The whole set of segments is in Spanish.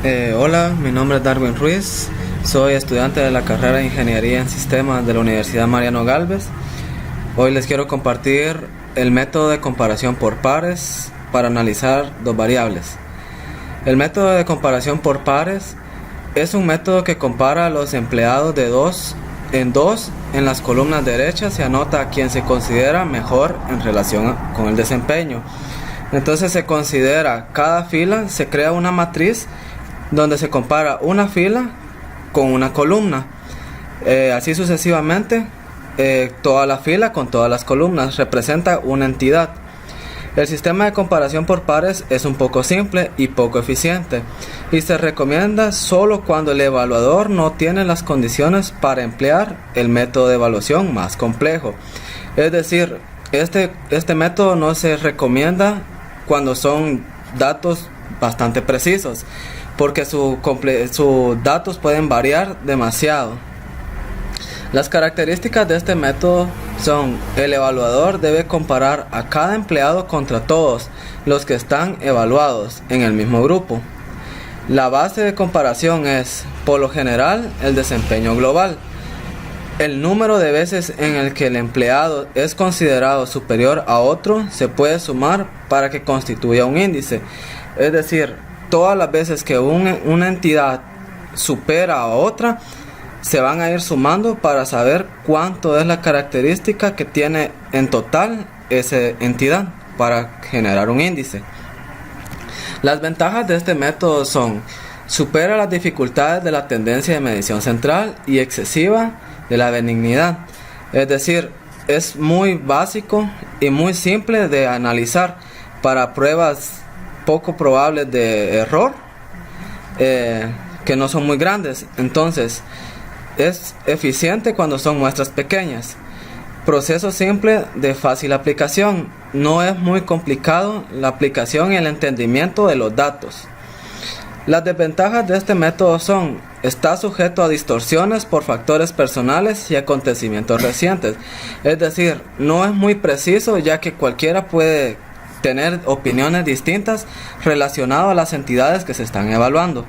Hola, mi nombre es Darwin Ruiz, soy estudiante de la carrera de Ingeniería en Sistemas de la Universidad Mariano Galvez. Hoy les quiero compartir el método de comparación por pares para analizar dos variables. El método de comparación por pares es un método que compara a los empleados de dos en las columnas derechas. Se anota a quien se considera mejor en relación con el desempeño. Entonces se considera cada fila, se crea una matriz donde se compara una fila con una columna, así sucesivamente. Toda la fila con todas las columnas representa una entidad. El sistema de comparación por pares es un poco simple y poco eficiente, y se recomienda solo cuando el evaluador no tiene las condiciones para emplear el método de evaluación más complejo. Es decir, este método no se recomienda cuando son datos bastante precisos, porque sus datos pueden variar demasiado. Las características de este método son: el evaluador debe comparar a cada empleado contra todos los que están evaluados en el mismo grupo. La base de comparación es, por lo general, el desempeño global. El número de veces en el que el empleado es considerado superior a otro se puede sumar para que constituya un índice. Es decir, todas las veces que una entidad supera a otra, se van a ir sumando para saber cuánto es la característica que tiene en total esa entidad para generar un índice. Las ventajas de este método son: supera las dificultades de la tendencia de medición central y excesiva de la benignidad. Es decir, es muy básico y muy simple de analizar para pruebas poco probables de error, que no son muy grandes. Entonces es eficiente cuando son muestras pequeñas. Proceso simple de fácil aplicación. No es muy complicado la aplicación y el entendimiento de los datos. Las desventajas de este método son: está sujeto a distorsiones por factores personales y acontecimientos recientes. Es decir, no es muy preciso, ya que cualquiera puede tener opiniones distintas relacionadas a las entidades que se están evaluando.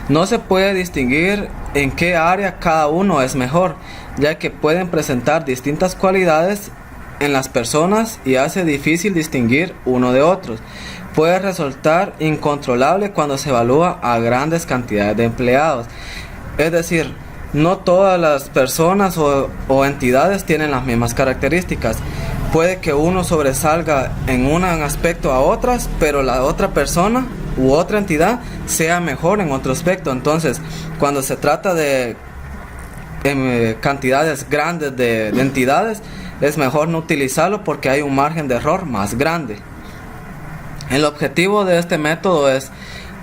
No se puede distinguir en qué área cada uno es mejor, ya que pueden presentar distintas cualidades en las personas y hace difícil distinguir uno de otros. Puede resultar incontrolable cuando se evalúa a grandes cantidades de empleados. Es decir, no todas las personas o entidades tienen las mismas características. Puede que uno sobresalga en un aspecto a otras, pero la otra persona u otra entidad sea mejor en otro aspecto. Entonces, cuando se trata de cantidades grandes de entidades, es mejor no utilizarlo porque hay un margen de error más grande. El objetivo de este método es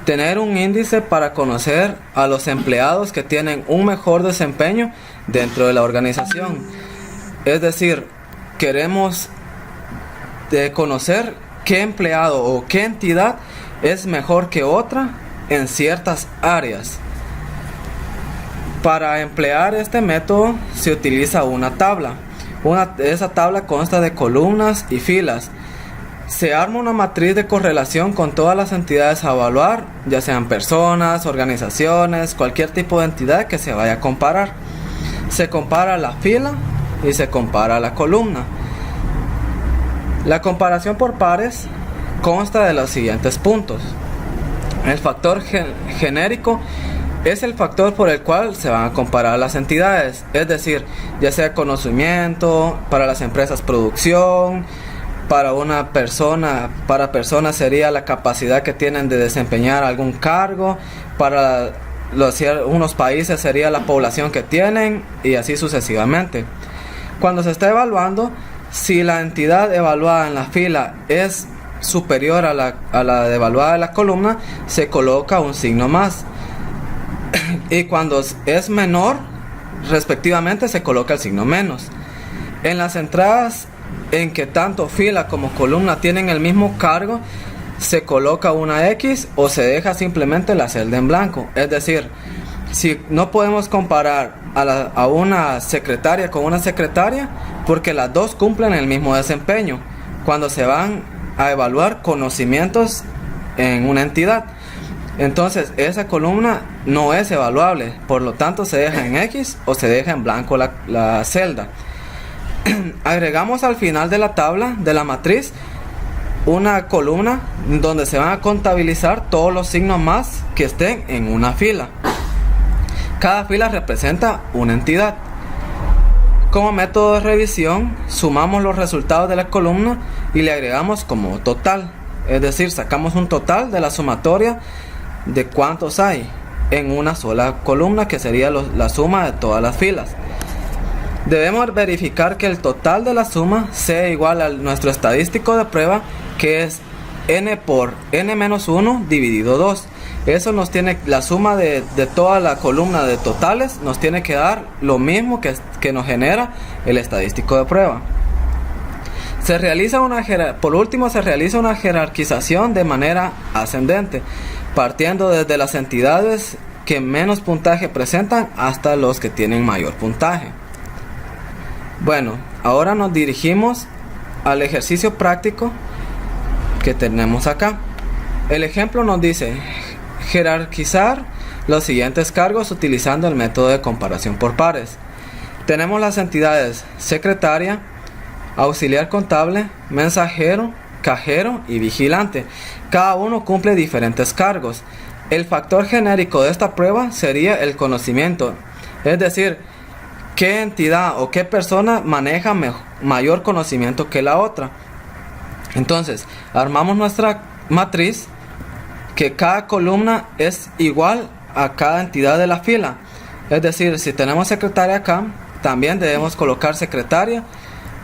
tener un índice para conocer a los empleados que tienen un mejor desempeño dentro de la organización. Es decir, queremos conocer qué empleado o qué entidad es mejor que otra en ciertas áreas. Para emplear este método se utiliza una tabla. Esa tabla consta de columnas y filas. Se arma una matriz de correlación con todas las entidades a evaluar, ya sean personas, organizaciones, cualquier tipo de entidad que se vaya a comparar. Se compara la fila y se compara la columna. La comparación por pares consta de los siguientes puntos. El factor genérico es el factor por el cual se van a comparar las entidades, es decir, ya sea conocimiento, para las empresas producción, para personas sería la capacidad que tienen de desempeñar algún cargo, para unos países sería la población que tienen, y así sucesivamente. Cuando se está evaluando, si la entidad evaluada en la fila es superior a la evaluada de la columna, se coloca un signo más, y cuando es menor, respectivamente, se coloca el signo menos. En las entradas en que tanto fila como columna tienen el mismo cargo, se coloca una X o se deja simplemente la celda en blanco. Es decir, si no podemos comparar a una secretaria con una secretaria, porque las dos cumplen el mismo desempeño cuando se van a evaluar conocimientos en una entidad. Entonces esa columna no es evaluable, por lo tanto se deja en X o se deja en blanco la celda. Agregamos al final de la tabla de la matriz una columna donde se van a contabilizar todos los signos más que estén en una fila. Cada fila representa una entidad. Como método de revisión, sumamos los resultados de la columna y le agregamos como total. Es decir, sacamos un total de la sumatoria de cuántos hay en una sola columna, que sería la suma de todas las filas. Debemos verificar que el total de la suma sea igual a nuestro estadístico de prueba, que es n por n-1 dividido 2. Eso nos tiene, la suma de toda la columna de totales nos tiene que dar lo mismo que nos genera el estadístico de prueba. Por último, se realiza una jerarquización de manera ascendente, partiendo desde las entidades que menos puntaje presentan hasta los que tienen mayor puntaje. Bueno, ahora nos dirigimos al ejercicio práctico que tenemos acá. El ejemplo nos dice jerarquizar los siguientes cargos utilizando el método de comparación por pares. Tenemos las entidades secretaria, auxiliar contable, mensajero, cajero y vigilante. Cada uno cumple diferentes cargos. El factor genérico de esta prueba sería el conocimiento, es decir, qué entidad o qué persona maneja mayor conocimiento que la otra. Entonces, armamos nuestra matriz, que cada columna es igual a cada entidad de la fila. Es decir, si tenemos secretaria acá, también debemos colocar secretaria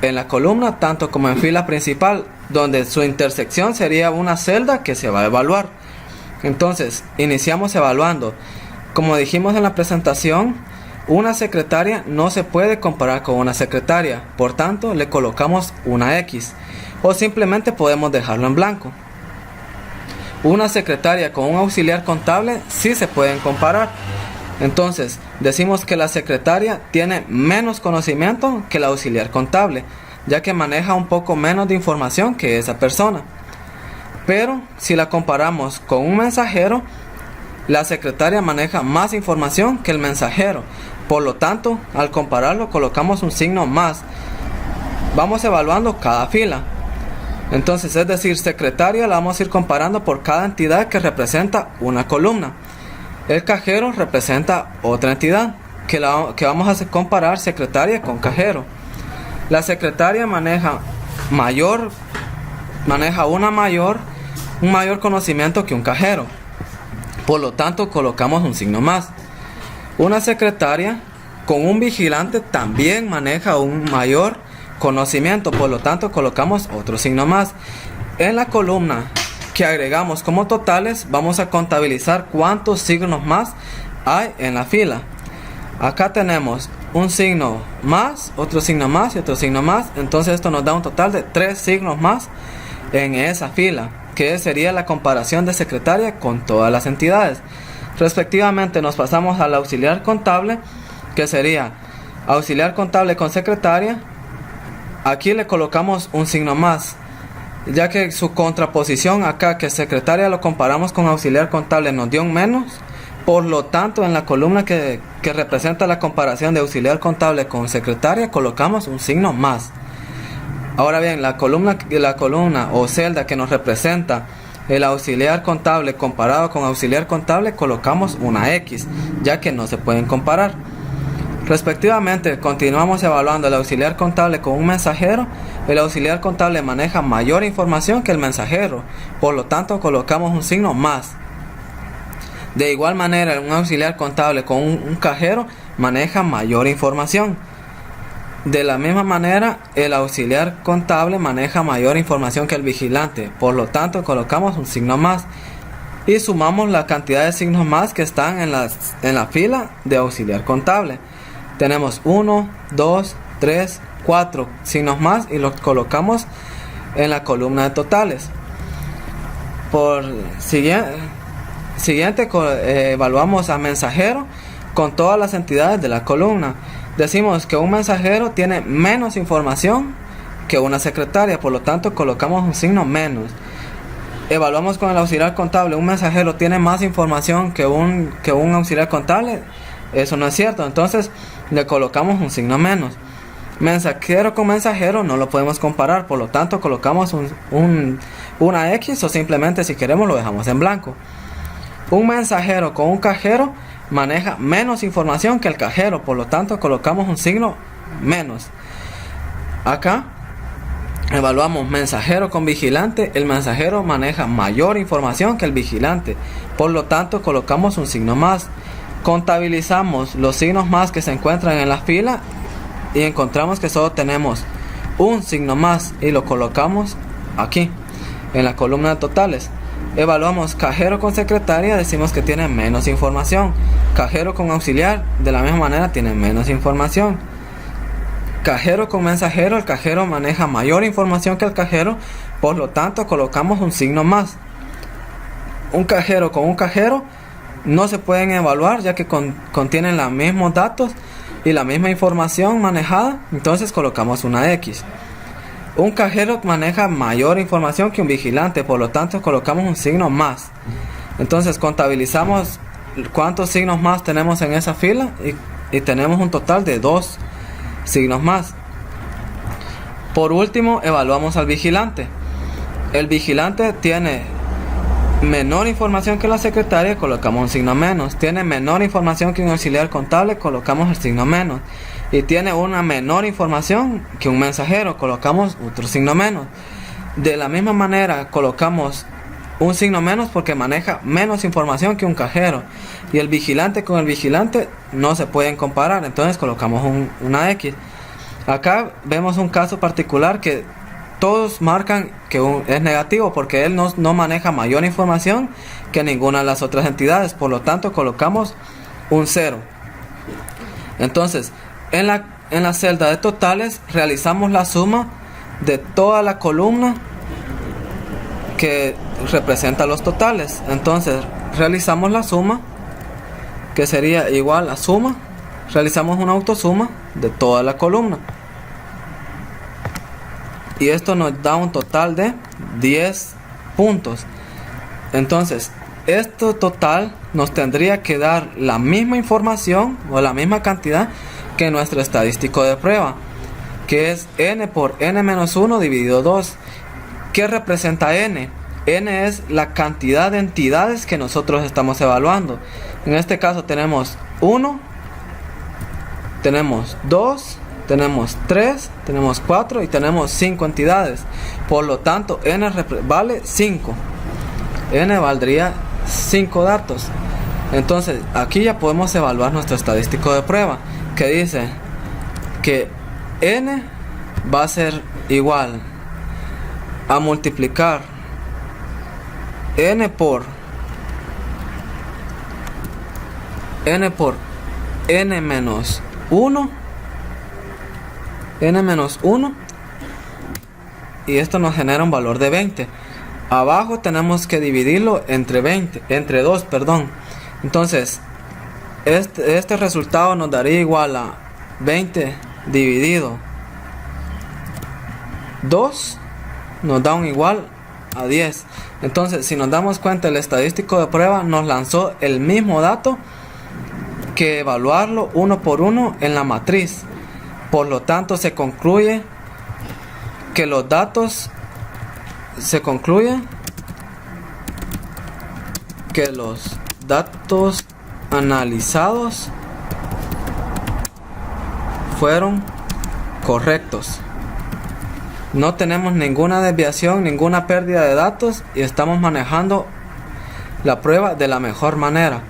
en la columna, tanto como en fila principal, donde su intersección sería una celda que se va a evaluar. Entonces, iniciamos evaluando. Como dijimos en la presentación, una secretaria no se puede comparar con una secretaria, por tanto le colocamos una X, o simplemente podemos dejarlo en blanco. Una secretaria con un auxiliar contable sí se pueden comparar. Entonces decimos que la secretaria tiene menos conocimiento que la auxiliar contable, ya que maneja un poco menos de información que esa persona. Pero si la comparamos con un mensajero, la secretaria maneja más información que el mensajero. Por lo tanto, al compararlo colocamos un signo más. Vamos evaluando cada fila. Entonces, es decir, secretaria la vamos a ir comparando por cada entidad que representa una columna. El cajero representa otra entidad que vamos a comparar secretaria con cajero. La secretaria maneja un mayor conocimiento que un cajero. Por lo tanto, colocamos un signo más. Una secretaria con un vigilante también maneja un mayor conocimiento, por lo tanto colocamos otro signo más. En la columna que agregamos como totales vamos a contabilizar cuántos signos más hay en la fila. Acá tenemos un signo más, otro signo más y otro signo más. Entonces esto nos da un total de 3 signos más en esa fila, que sería la comparación de secretaria con todas las entidades. Respectivamente nos pasamos al auxiliar contable, que sería auxiliar contable con secretaria. Aquí le colocamos un signo más, ya que su contraposición acá, que secretaria lo comparamos con auxiliar contable, nos dio un menos. Por lo tanto, en la columna que representa la comparación de auxiliar contable con secretaria, colocamos un signo más. Ahora bien, la columna o celda que nos representa el auxiliar contable comparado con auxiliar contable, colocamos una X, ya que no se pueden comparar. Respectivamente, continuamos evaluando el auxiliar contable con un mensajero. El auxiliar contable maneja mayor información que el mensajero, por lo tanto colocamos un signo más. De igual manera, un auxiliar contable con un cajero maneja mayor información. De la misma manera, el auxiliar contable maneja mayor información que el vigilante, por lo tanto colocamos un signo más. Y sumamos la cantidad de signos más que están en la fila de auxiliar contable. Tenemos 1, 2, 3, 4 signos más y los colocamos en la columna de totales. Por siguiente evaluamos a mensajero con todas las entidades de la columna. Decimos que un mensajero tiene menos información que una secretaria, por lo tanto colocamos un signo menos. evaluamos con el auxiliar contable. Un mensajero tiene más información que un auxiliar contable. Eso no es cierto. Entonces le colocamos un signo menos. Mensajero con mensajero no lo podemos comparar, por lo tanto colocamos una X, o simplemente, si queremos, lo dejamos en blanco. Un mensajero con un cajero maneja menos información que el cajero, por lo tanto colocamos un signo menos. Acá evaluamos mensajero con vigilante. El mensajero maneja mayor información que el vigilante, por lo tanto colocamos un signo más. Contabilizamos los signos más que se encuentran en la fila y encontramos que solo tenemos un signo más y lo colocamos aquí en la columna de totales. Evaluamos cajero con secretaria, decimos que tiene menos información. Cajero con auxiliar, de la misma manera, tiene menos información. Cajero con mensajero, el cajero maneja mayor información que el cajero, por lo tanto colocamos un signo más. Un cajero con un cajero no se pueden evaluar, ya que contienen los mismos datos y la misma información manejada, entonces colocamos una X. Un cajero maneja mayor información que un vigilante, por lo tanto colocamos un signo más. Entonces contabilizamos cuántos signos más tenemos en esa fila y tenemos un total de 2 signos más. Por último, evaluamos al vigilante. El vigilante tiene menor información que la secretaria, colocamos un signo menos. Tiene menor información que un auxiliar contable, colocamos el signo menos. Y tiene una menor información que un mensajero, colocamos otro signo menos. De la misma manera colocamos un signo menos porque maneja menos información que un cajero, y el vigilante con el vigilante no se pueden comparar, entonces colocamos una X. Acá vemos un caso particular que todos marcan que es negativo, porque él no maneja mayor información que ninguna de las otras entidades, por lo tanto colocamos un 0. Entonces en la celda de totales realizamos la suma de toda la columna que representa los totales. Entonces realizamos la suma, que sería igual a suma, realizamos una autosuma de toda la columna, y esto nos da un total de 10 puntos. Entonces este total nos tendría que dar la misma información o la misma cantidad que nuestro estadístico de prueba, que es n por n-1 dividido 2. ¿Qué representa n? N es la cantidad de entidades que nosotros estamos evaluando. En este caso tenemos 1, tenemos 2, tenemos 3, tenemos 4 y tenemos 5 entidades. Por lo tanto, n vale 5. N valdría 5 datos. Entonces, aquí ya podemos evaluar nuestro estadístico de prueba, que dice que n va a ser igual a multiplicar n por n menos 1, y esto nos genera un valor de 20. Abajo tenemos que dividirlo entre 2, perdón. Entonces este resultado nos daría igual a 20 dividido 2, nos da un igual a 10. Entonces, si nos damos cuenta, el estadístico de prueba nos lanzó el mismo dato que evaluarlo uno por uno en la matriz. Por lo tanto, se concluye que los datos analizados fueron correctos. No tenemos ninguna desviación, ninguna pérdida de datos, y estamos manejando la prueba de la mejor manera.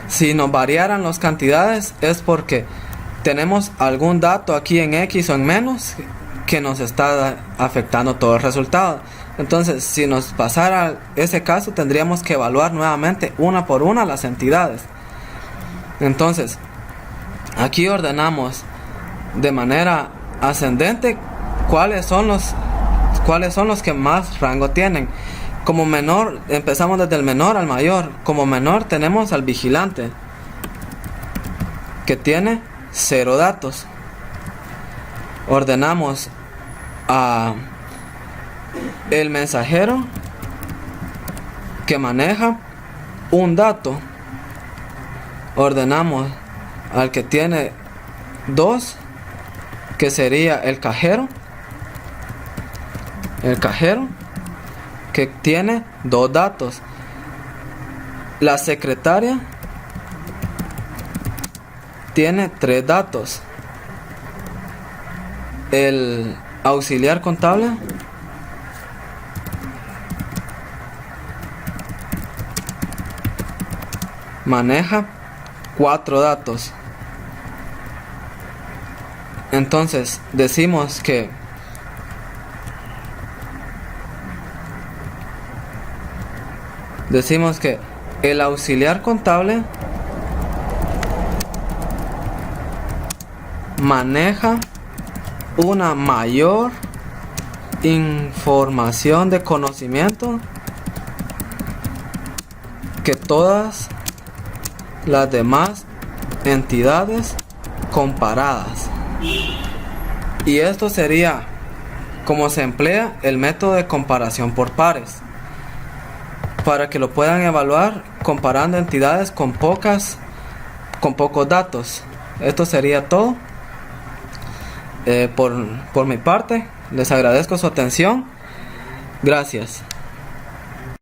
Si nos variaran las cantidades es porque tenemos algún dato aquí en X o en menos que nos está afectando todo el resultado. Entonces, si nos pasara ese caso, tendríamos que evaluar nuevamente una por una las entidades. Entonces, aquí ordenamos de manera ascendente cuáles son los que más rango tienen. Como menor, empezamos desde el menor al mayor. Como menor tenemos al vigilante, que tiene 0 datos. Ordenamos a el mensajero, que maneja un dato, ordenamos al que tiene 2, que sería el cajero que tiene 2 datos, la secretaria tiene 3 datos, el auxiliar contable maneja 4 datos. Entonces decimos que el auxiliar contable maneja una mayor información de conocimiento que todas las demás entidades comparadas. Y esto sería como se emplea el método de comparación por pares, para que lo puedan evaluar comparando entidades con pocos datos. Esto sería todo. Por mi parte, les agradezco su atención. Gracias.